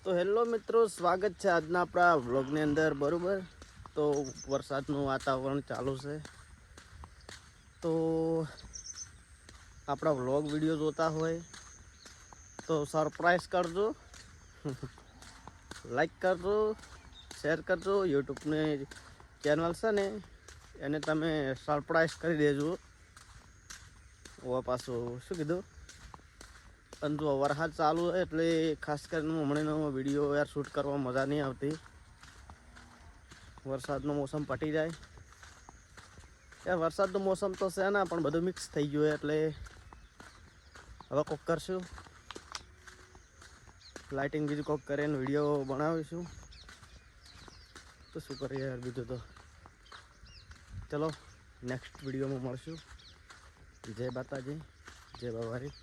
તો હેલો મિત્રો, સ્વાગત છે આજના આપણા વ્લોગની અંદર. બરાબર, તો વરસાદનું વાતાવરણ ચાલુ છે, તો આપણા વ્લોગ વિડીયો જોતા હોય તો સરપ્રાઈઝ કરજો, લાઈક કરજો, શેર કરજો. યુટ્યુબની ચેનલ છે ને એને તમે સરપ્રાઈઝ કરી દેજો. ઓ પાછું શું કીધું, અને જો વરસાદ ચાલુ હોય એટલે ખાસ કરીને હમણાંનો વિડીયો યાર શૂટ કરવા મજા નહીં આવતી. વરસાદનો મોસમ પટી જાય યાર, વરસાદનું મોસમ તો છે ને, પણ બધું મિક્સ થઈ ગયું એટલે હવે કોક કરશું, લાઇટિંગ બીજું કોક કરીને વિડીયો બનાવીશું. તો શું કરીએ યાર, બીજું તો ચલો નેક્સ્ટ વિડીયોમાં મળશું. જય માતાજી, જય બાવારી.